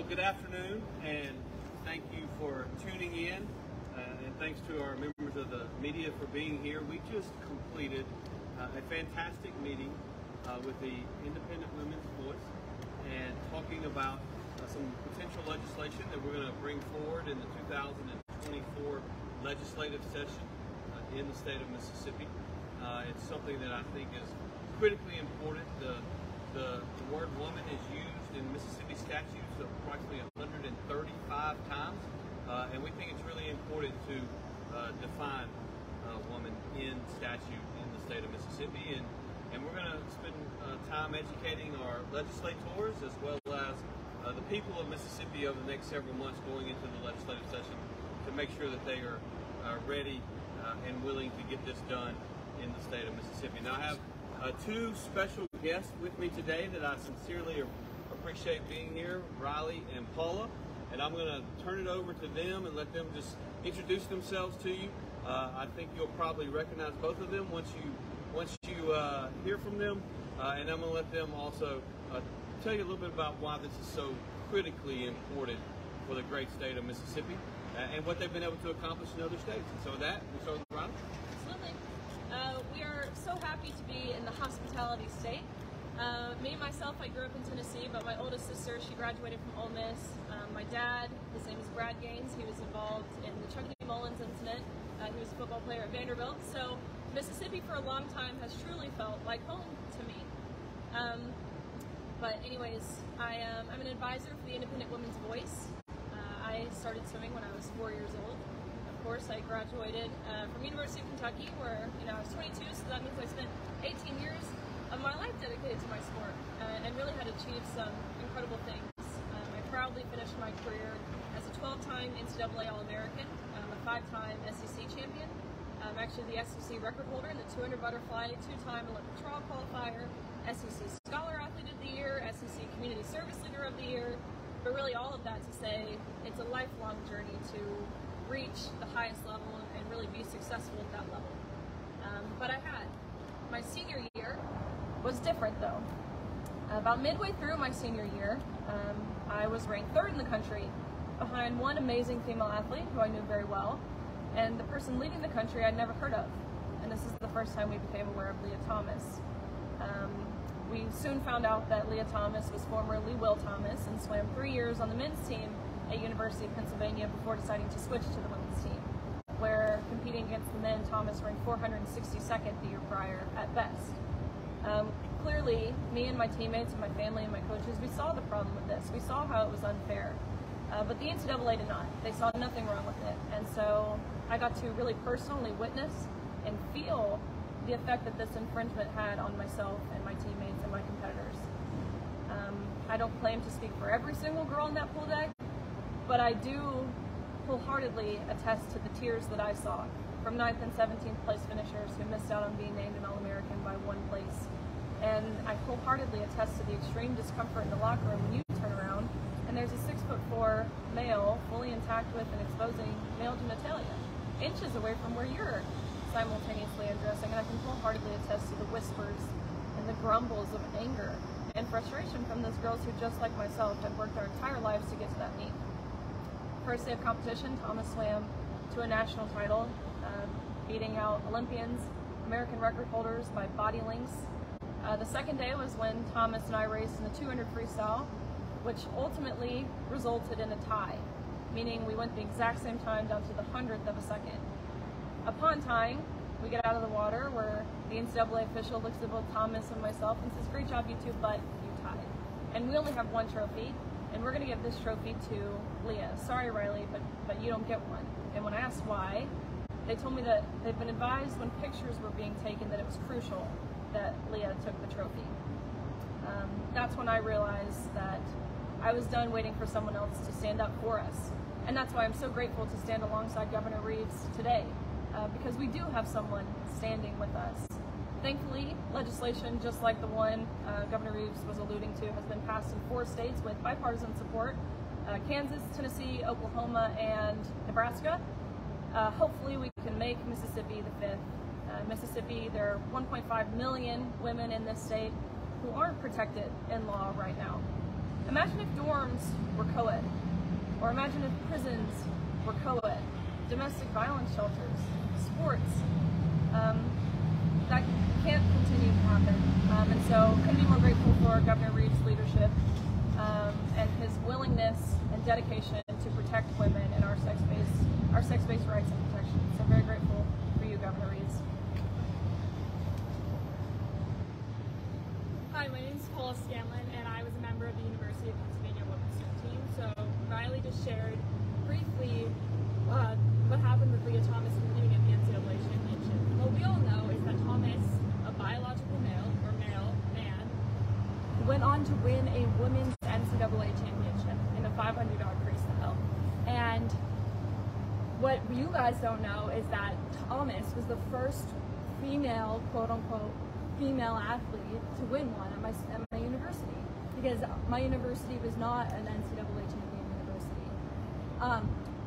Well, good afternoon, and thank you for tuning in, and thanks to our members of the media for being here. We just completed a fantastic meeting with the Independent Women's Voice and talking about some potential legislation that we're going to bring forward in the 2024 legislative session in the state of Mississippi. It's something that I think is critically important. The word woman is used in Mississippi statutes approximately 135 times, and we think it's really important to define woman in statute in the state of Mississippi. And we're going to spend time educating our legislators as well as the people of Mississippi over the next several months going into the legislative session to make sure that they are ready and willing to get this done in the state of Mississippi. Now, I have two special guests with me today that I sincerely appreciate being here, Riley and Paula, and I'm going to turn it over to them and let them just introduce themselves to you. I think you'll probably recognize both of them once you hear from them, and I'm going to let them also tell you a little bit about why this is so critically important for the great state of Mississippi and what they've been able to accomplish in other states. And so with that, we'll start with Riley. Absolutely. We are so happy to be in the hospitality state. Me, myself, I grew up in Tennessee, but my oldest sister, she graduated from Ole Miss. My dad, his name is Brad Gaines. He was involved in the Chucky Mullins incident. He was a football player at Vanderbilt. So Mississippi for a long time has truly felt like home to me. But anyways, I'm an advisor for the Independent Women's Voice. I started swimming when I was 4 years old. Of course, I graduated from University of Kentucky, where I was 22, so that means I spent 18 years of my life dedicated to my sport and really had achieved some incredible things. I proudly finished my career as a 12-time NCAA All-American, a 5-time SEC champion. I'm actually the SEC record holder in the 200 butterfly, 2-time Olympic trial qualifier, SEC Scholar Athlete of the Year, SEC Community Service Leader of the Year. But really all of that to say it's a lifelong journey to reach the highest level and really be successful at that level. But I had. My senior year was different though. About midway through my senior year, I was ranked 3rd in the country behind one amazing female athlete who I knew very well, and the person leading the country I'd never heard of. And this is the first time we became aware of Leah Thomas. We soon found out that Leah Thomas was formerly Will Thomas and swam 3 years on the men's team at University of Pennsylvania before deciding to switch to the women's team, where competing against the men, Thomas ranked 462nd the year prior at best. Clearly, me and my teammates and my family and my coaches, we saw the problem with this. We saw how it was unfair. But the NCAA did not. They saw nothing wrong with it. And so I got to really personally witness and feel the effect that this infringement had on myself and my teammates and my competitors. I don't claim to speak for every single girl in that pool deck, but I do wholeheartedly attest to the tears that I saw from 9th and 17th place finishers who missed out on being named an All-American by 1 place. And I wholeheartedly attest to the extreme discomfort in the locker room when you turn around and there's a 6'4" male fully intact with and exposing male genitalia, inches away from where you're simultaneously undressing. And I can wholeheartedly attest to the whispers and the grumbles of anger and frustration from those girls who, just like myself, had worked their entire lives to get to that meet. First day of competition, Thomas swam to a national title, beating out Olympians, American record holders by body lengths. The second day was when Thomas and I raced in the 200 freestyle, which ultimately resulted in a tie, meaning we went the exact same time down to the 100th of a second. Upon tying, we get out of the water where the NCAA official looks at both Thomas and myself and says, "Great job, you two, but you tied." And we only have one trophy, and we're going to give this trophy to Leah. Sorry, Riley, but you don't get one. And when I asked why, they told me that they've been advised when pictures were being taken that it was crucial that Leah took the trophy. That's when I realized that I was done waiting for someone else to stand up for us. And that's why I'm so grateful to stand alongside Governor Reeves today, because we do have someone standing with us. Thankfully, legislation just like the one Governor Reeves was alluding to has been passed in 4 states with bipartisan support, Kansas, Tennessee, Oklahoma, and Nebraska. Hopefully we can make Mississippi the 5th. Mississippi, there are 1.5 million women in this state who aren't protected in law right now. Imagine if dorms were co-ed, or imagine if prisons were co-ed, domestic violence shelters, sports. That can't continue to happen. And so couldn't be more grateful for Governor Reeves' leadership and his willingness and dedication to protect women and our sex-based rights and protections. So I'm very grateful for you, Governor Reeves. Hi, my name is Paula Scanlan, and I was a member of the University of Pennsylvania women's swim team. So Riley just shared briefly what happened with Leah Thomas competing at the NCAA championship. What we all know is that Thomas, a biological male or male man, went on to win a women's NCAA championship in the 500 yard freestyle. And what you guys don't know is that Thomas was the first female, quote unquote, female athlete to win one at my university, because my university was not an NCAA champion university.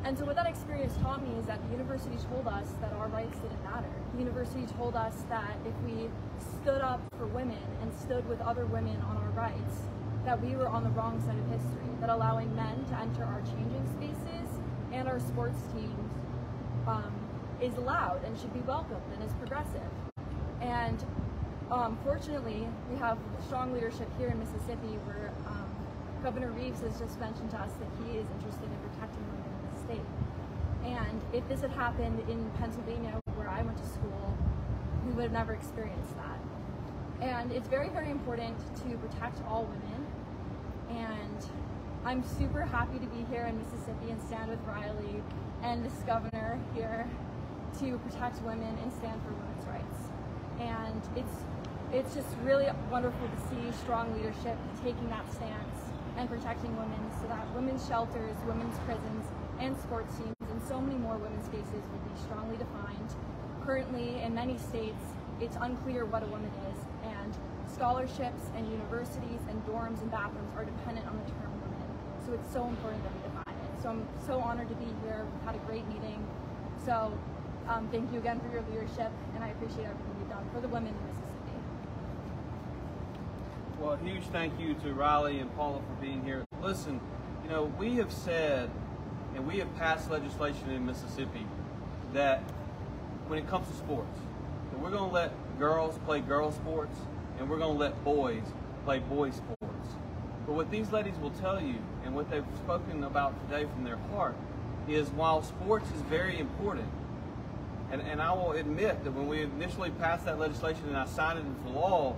And so what that experience taught me is that the university told us that our rights didn't matter. The university told us that if we stood up for women and stood with other women on our rights, that we were on the wrong side of history, that allowing men to enter our changing spaces and our sports teams is allowed and should be welcomed and is progressive. And fortunately, we have strong leadership here in Mississippi where Governor Reeves has just mentioned to us that he is interested in protecting women in the state. And if this had happened in Pennsylvania, where I went to school, we would have never experienced that. And it's very, very important to protect all women. And I'm super happy to be here in Mississippi and stand with Riley and this governor here to protect women and stand for women's rights. And it's just really wonderful to see strong leadership taking that stance and protecting women so that women's shelters, women's prisons, and sports teams and so many more women's spaces will be strongly defined. Currently, in many states, it's unclear what a woman is, and scholarships and universities and dorms and bathrooms are dependent on the term woman. So it's so important that we define it. So I'm so honored to be here. We've had a great meeting. So thank you again for your leadership, and I appreciate everything you've done for the women in Mississippi. Well, a huge thank you to Riley and Paula for being here. Listen, you know, we have said, and we have passed legislation in Mississippi that when it comes to sports, that we're going to let girls play girl sports and we're going to let boys play boy sports. But what these ladies will tell you, and what they've spoken about today from their heart, is while sports is very important, and I will admit that when we initially passed that legislation and I signed it into law,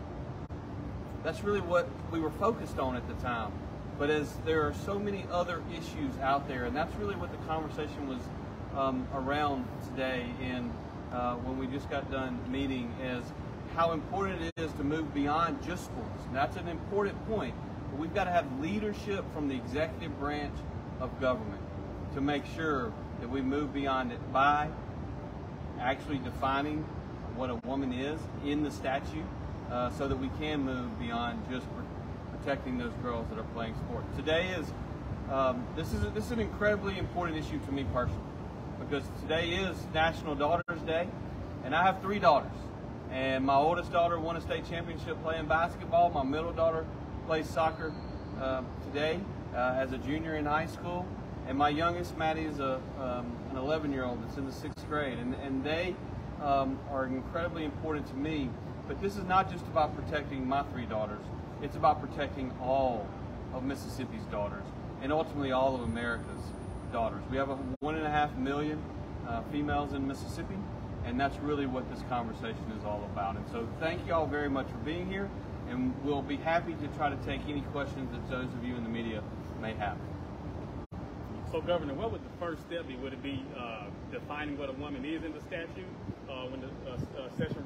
that's really what we were focused on at the time. But as there are so many other issues out there, and that's really what the conversation was around today, and when we just got done meeting, is how important it is to move beyond just sports. And that's an important point. But we've got to have leadership from the executive branch of government to make sure that we move beyond it by actually defining what a woman is in the statute, so that we can move beyond just protecting those girls that are playing sport. Today is this is an incredibly important issue to me personally, because today is National Daughters Day, and I have 3 daughters. And my oldest daughter won a state championship playing basketball. My middle daughter plays soccer today as a junior in high school. And my youngest, Maddie, is an 11-year-old that's in the 6th grade. And they are incredibly important to me. But this is not just about protecting my 3 daughters. It's about protecting all of Mississippi's daughters, and ultimately all of America's daughters. We have 1.5 million females in Mississippi, and that's really what this conversation is all about. And so thank you all very much for being here, and we'll be happy to try to take any questions that those of you in the media may have. So, Governor, what would the first step be? Would it be defining what a woman is in the statute when the session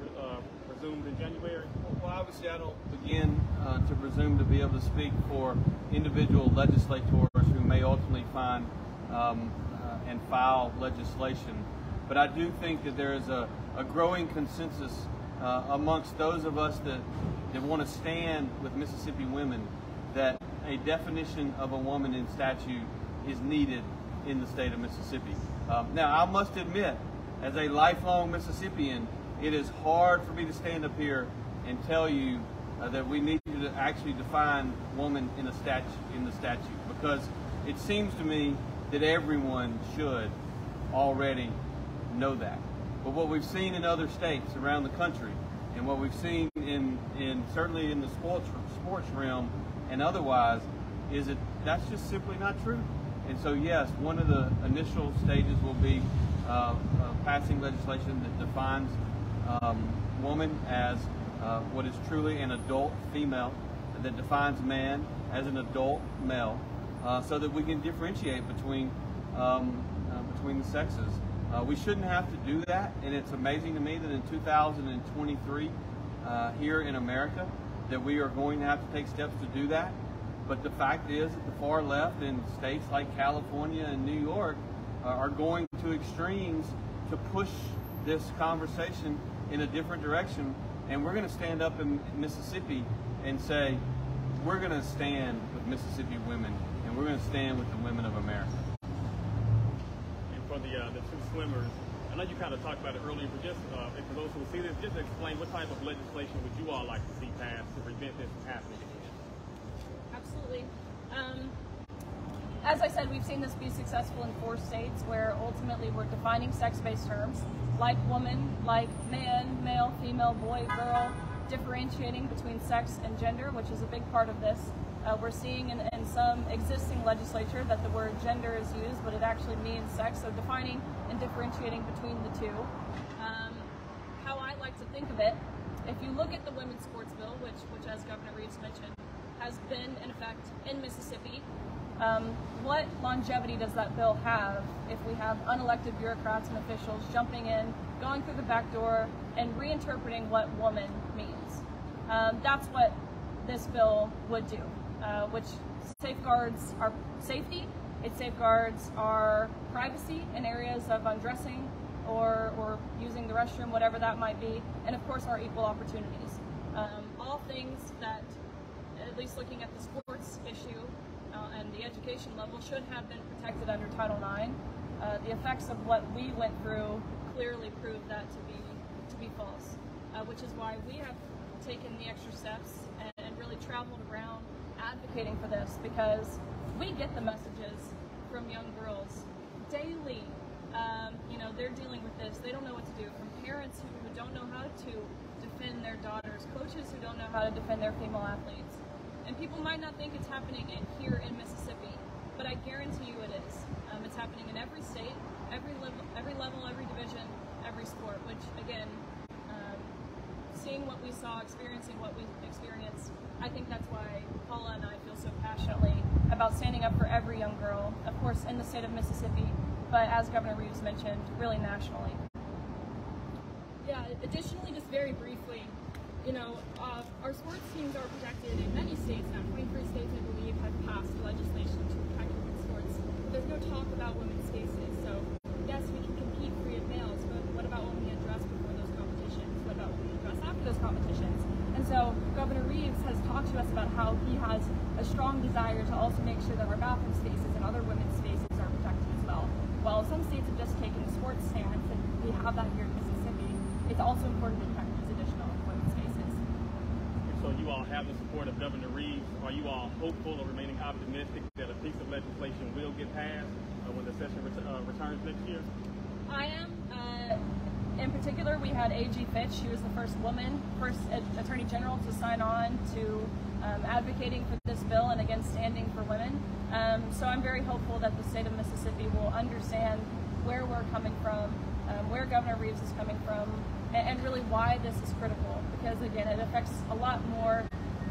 resumes in January? Well, obviously I don't begin to presume to be able to speak for individual legislators who may ultimately find and file legislation. But I do think that there is a growing consensus amongst those of us that want to stand with Mississippi women that a definition of a woman in statute is needed in the state of Mississippi. Now, I must admit, as a lifelong Mississippian, it is hard for me to stand up here and tell you that we need to actually define woman in the statute, because it seems to me that everyone should already know that. But what we've seen in other states around the country, and what we've seen in certainly in the sports realm and otherwise, is that that's just simply not true. And so yes, one of the initial stages will be passing legislation that defines woman as what is truly an adult female, that defines man as an adult male, so that we can differentiate between the sexes. We shouldn't have to do that, and it's amazing to me that in 2023 here in America that we are going to have to take steps to do that. But the fact is that the far left in states like California and New York are going to extremes to push this conversation in a different direction. And we're going to stand up in Mississippi and say, we're going to stand with Mississippi women, and we're going to stand with the women of America. And for the two swimmers, I know you kind of talked about it earlier, but just for those who see this, just explain what type of legislation would you all like to see passed to prevent this from happening again? Absolutely. As I said, we've seen this be successful in 4 states where ultimately we're defining sex-based terms like woman, like man, male, female, boy, girl, differentiating between sex and gender, which is a big part of this. We're seeing in some existing legislature that the word gender is used, but it actually means sex, so defining and differentiating between the two. How I like to think of it, if you look at the women's sports bill, which as Governor Reeves mentioned, has been in effect in Mississippi, what longevity does that bill have if we have unelected bureaucrats and officials jumping in, going through the back door, and reinterpreting what woman means? That's what this bill would do, which safeguards our safety, it safeguards our privacy in areas of undressing or using the restroom, whatever that might be, and of course our equal opportunities. All things that, at least looking at the sports issue and the education level, should have been protected under Title IX. The effects of what we went through clearly proved that to be false, which is why we have taken the extra steps and really traveled around advocating for this, because we get the messages from young girls daily. They're dealing with this. They don't know what to do. From parents who don't know how to defend their daughters, coaches who don't know how to defend their female athletes. And people might not think it's happening here in Mississippi, but I guarantee you it is. It's happening in every state, every level, every division, every sport, which again, seeing what we saw, experiencing what we experienced, I think that's why Paula and I feel so passionately about standing up for every young girl, of course in the state of Mississippi, but as Governor Reeves mentioned, really nationally. Yeah, additionally, just very briefly, our sports teams are protected in many states now. 23 states, I believe, have passed legislation to protect women's sports. There's no talk about women's spaces, so yes, we can compete free of males, but what about when we get dressed before those competitions? What about when we get dressed after those competitions? And so Governor Reeves has talked to us about how he has a strong desire to also make sure that our bathroom spaces and other women's spaces are protected as well. While some states have just taken a sports stance, and we have that here in Mississippi, it's also important to protect these additional women's spaces. So you all have the support of Governor Reeves. Are you all hopeful or remaining optimistic that a piece of legislation will get passed when the session returns next year? I am. In particular, we had A.G. Fitch. She was the first Attorney General to sign on to advocating for this bill and again standing for women. So I'm very hopeful that the state of Mississippi will understand where we're coming from, where Governor Reeves is coming from, and really why this is critical. Because again, it affects a lot more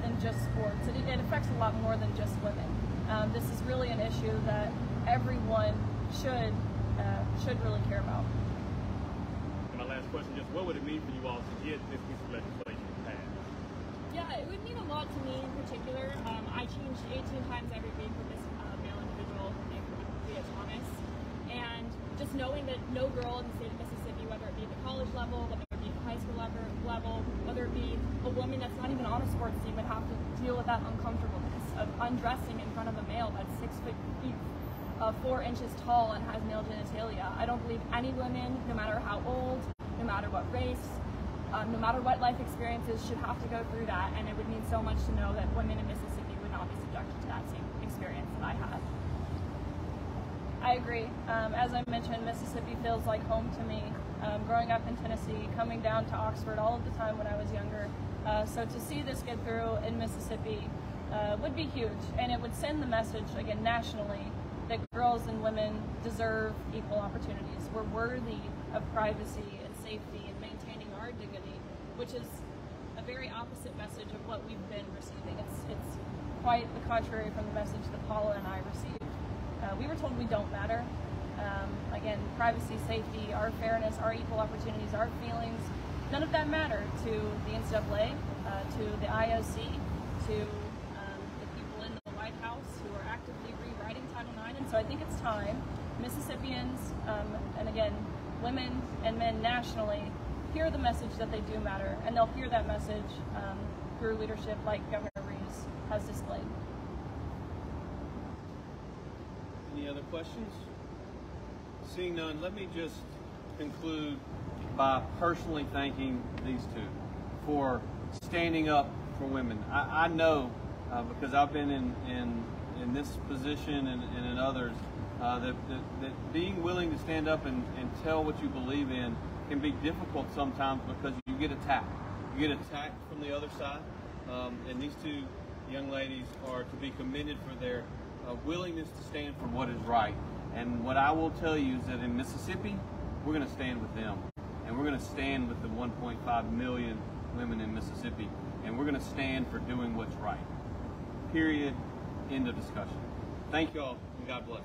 than just sports. It affects a lot more than just women. This is really an issue that everyone should really care about. And my last question, just what would it mean for you all to get this piece of legislation passed? Yeah, it would mean a lot to me in particular. I changed 18 times every week with this male individual named Tate Thomas. And just knowing that no girl in the state of Mississippi, whether it be at the college level, whether it be at the high school level, whether it be a woman that's not even on a sports team, would have to deal with that uncomfortableness of undressing in front of a male that's 6 feet 4 inches tall and has male genitalia. I don't believe any woman, no matter how old, no matter what race, no matter what life experiences, should have to go through that, and it would mean so much to know that women in Mississippi would not be subjected to that same experience that I had. I agree. As I mentioned, Mississippi feels like home to me. Growing up in Tennessee, coming down to Oxford all of the time when I was younger. So to see this get through in Mississippi would be huge, and it would send the message, again, nationally, that girls and women deserve equal opportunities. We're worthy of privacy and safety and maintaining our dignity, which is a very opposite message of what we've been receiving. It's quite the contrary from the message that Paula and I received. We were told we don't matter. Again, privacy, safety, our fairness, our equal opportunities, our feelings, none of that mattered to the NCAA, to the IOC, to the people in the White House who are actively rewriting Title IX. And so I think it's time Mississippians, and again, women and men nationally, hear the message that they do matter, and they'll hear that message through leadership like Governor Reeves has displayed. Any other questions? Seeing none, let me just conclude by personally thanking these two for standing up for women. I know, because I've been in this position and in others, that being willing to stand up and tell what you believe in can be difficult sometimes because you get attacked. You get attacked from the other side, and these two young ladies are to be commended for their willingness to stand for what is right. And what I will tell you is that in Mississippi, we're going to stand with them. And we're going to stand with the 1.5 million women in Mississippi. And we're going to stand for doing what's right. Period. End of discussion. Thank you all, and God bless.